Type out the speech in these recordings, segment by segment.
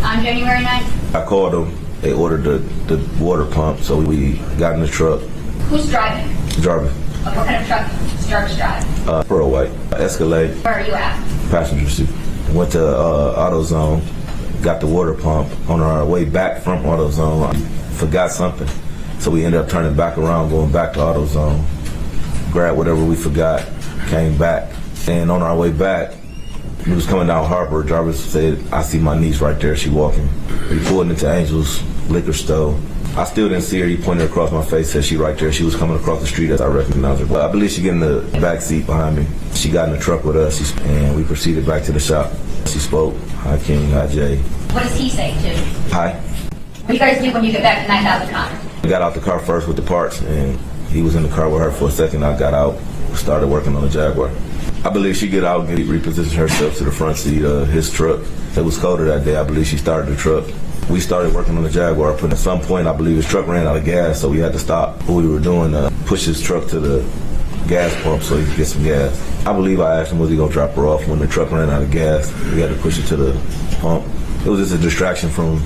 On January 9th? I called them. They ordered the water pump, so we got in the truck. Who's driving? Jarvis. What kind of truck does Jarvis drive? Cordell Wright. Escalade. Where are you at? Passenger seat. Went to AutoZone. Got the water pump. On our way back from AutoZone, I forgot something. So we ended up turning back around, going back to AutoZone. Grabbed whatever we forgot, came back. And on our way back, we was coming down Harbor. Jarvis said, I see my niece right there. She walking. We pulled into Angel's liquor store. I still didn't see her. He pointed across my face, said she right there. She was coming across the street as I recognized her. But I believe she get in the back seat behind me. She got in the truck with us, and we proceeded back to the shop. She spoke. Hi, King. Hi, Jay. What does he say to? Hi. What do you guys do when you get back to 9,000 Connor? We got out the car first with the parts, and he was in the car with her for a second. I got out, started working on the Jaguar. I believe she get out and repositioned herself to the front seat of his truck. It was colder that day. I believe she started the truck. We started working on the Jaguar, but at some point, I believe his truck ran out of gas, so we had to stop what we were doing, push his truck to the gas pump so he could get some gas. I believe I asked him, was he gonna drop her off when the truck ran out of gas? We had to push it to the pump. It was just a distraction from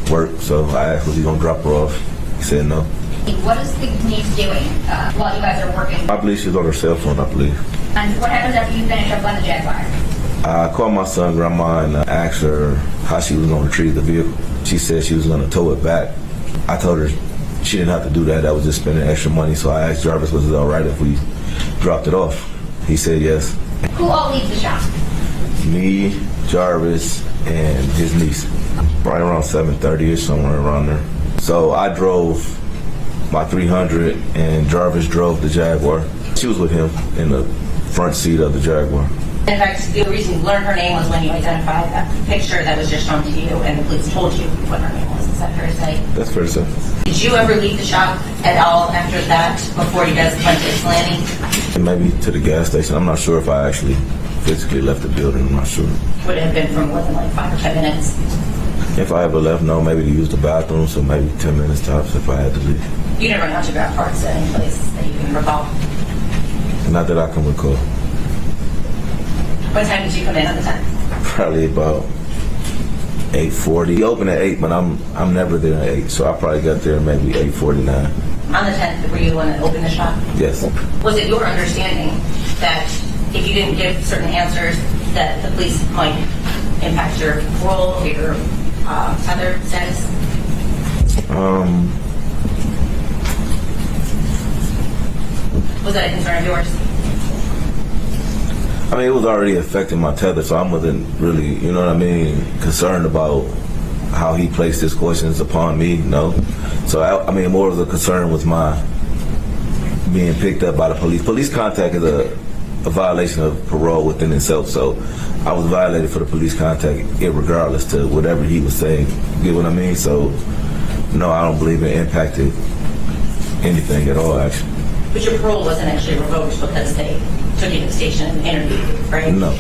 work, so I asked, was he gonna drop her off? He said no. What is the niece doing while you guys are working? I believe she's on her cell phone, I believe. And what happens after you finish up on the Jaguar? I called my son, grandma, and asked her how she was going to retrieve the vehicle. She said she was going to tow it back. I told her she didn't have to do that. That was just spending extra money. So I asked Jarvis, was it all right if we dropped it off? He said yes. Who all leaves the shop? Me, Jarvis, and his niece. Right around 7:30 or somewhere around there. So I drove my 300, and Jarvis drove the Jaguar. She was with him in the front seat of the Jaguar. In fact, the reason you learned her name was when you identified that picture that was just shown to you, and the police told you what her name was. Is that fair to say? That's fair to say. Did you ever leave the shop at all after that, before you guys went to Ypsilanti? Maybe to the gas station. I'm not sure if I actually physically left the building. I'm not sure. Would it have been for more than like 5 or 10 minutes? If I ever left, no, maybe to use the bathroom, so maybe 10 minutes tops if I had to leave. You never got to grab parts at any place that you can recall? Not that I can recall. What time did you come in on the 10th? Probably about 8:40. We open at 8, but I'm never there at 8, so I probably got there maybe 8:49. On the 10th, were you the one that opened the shop? Yes. Was it your understanding that if you didn't give certain answers, that the police might impact your parole or your other status? Was that a concern of yours? I mean, it was already affecting my tether, so I wasn't really, you know what I mean, concerned about how he placed his questions upon me, no. So, I mean, more of the concern was my being picked up by the police. Police contact is a violation of parole within itself, so I was violated for the police contact irregardless to whatever he was saying. You get what I mean? So, no, I don't believe it impacted anything at all, actually. But your parole wasn't actually revoked because they took you to the station and interviewed you, right? No.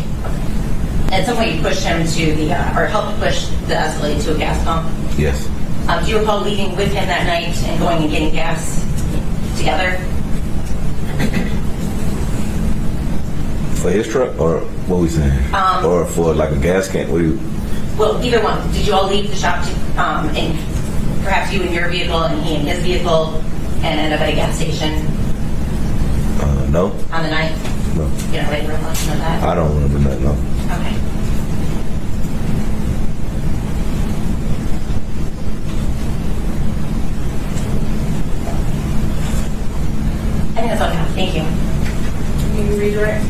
At some point you pushed him to the, or helped push the Escalade to a gas pump. Yes. Do you recall leaving with him that night and going and getting gas together? For his truck, or what we saying? Or for like a gas can? What do you? Well, either one. Did you all leave the shop to, and perhaps you in your vehicle and he in his vehicle and end up at a gas station? No. On the 9th? No. You don't really recollection of that? I don't remember that, no. Okay. I think that's all I have. Thank you. Can you redirect?